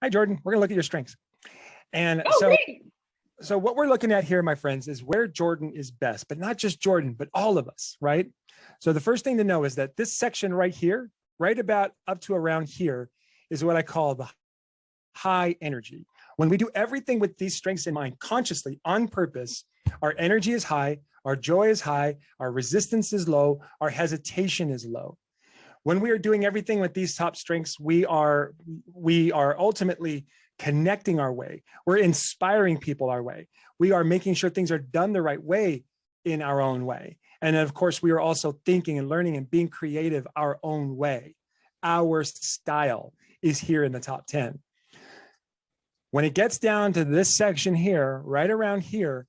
Hi, Jordan. We're going to look at your strengths. And Oh, great. so what we're looking at here, my friends, is where Jordan is best, but not just Jordan, but all of us, right? So the first thing to know is that this section right here, right about up to around here, is what I call the high energy. When we do everything with these strengths in mind, consciously, on purpose, our energy is high, our joy is high, our resistance is low, our hesitation is low. When we are doing everything with these top strengths, we are ultimately connecting our way. We're inspiring people our way. We are making sure things are done the right way in our own way. And of course, we are also thinking and learning and being creative our own way. Our style is here in the top 10. When it gets down to this section here, right around here,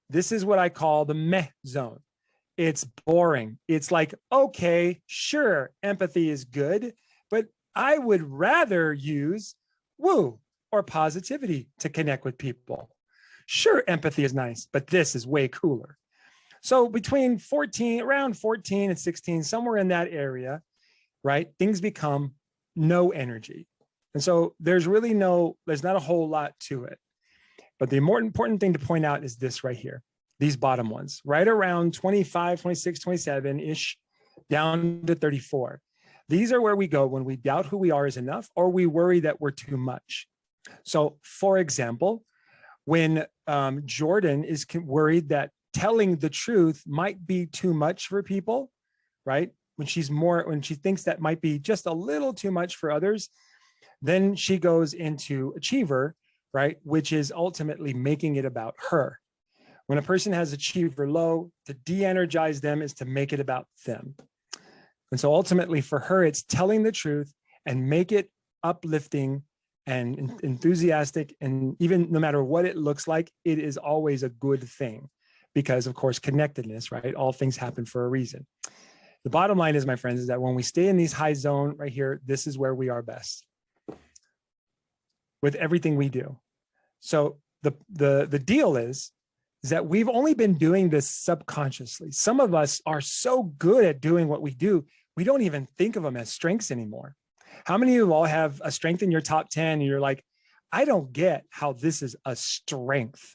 this is what I call the meh zone. It's boring. It's like, okay, sure, empathy is good, but I would rather use woo or positivity to connect with people. Sure, empathy is nice, but this is way cooler. So between around 14 and 16, somewhere in that area, right, things become no energy. And so there's not a whole lot to it. But the more important thing to point out is this right here, these bottom ones, right around 25, 26, 27-ish, down to 34. These are where we go when we doubt who we are is enough, or we worry that we're too much. So for example, when Jordan is worried that telling the truth might be too much for people, right? When she thinks that might be just a little too much for others, then she goes into achiever, right? Which is ultimately making it about her. When a person has achiever low, to de-energize them is to make it about them. And so ultimately for her, it's telling the truth and make it uplifting and enthusiastic. And even no matter what it looks like, it is always a good thing because of course, connectedness, right? All things happen for a reason. The bottom line is, my friends, is that when we stay in these high zone right here, this is where we are best with everything we do. So the deal is that we've only been doing this subconsciously. Some of us are so good at doing what we do, we don't even think of them as strengths anymore. How many of you all have a strength in your top 10 and you're like, I don't get how this is a strength?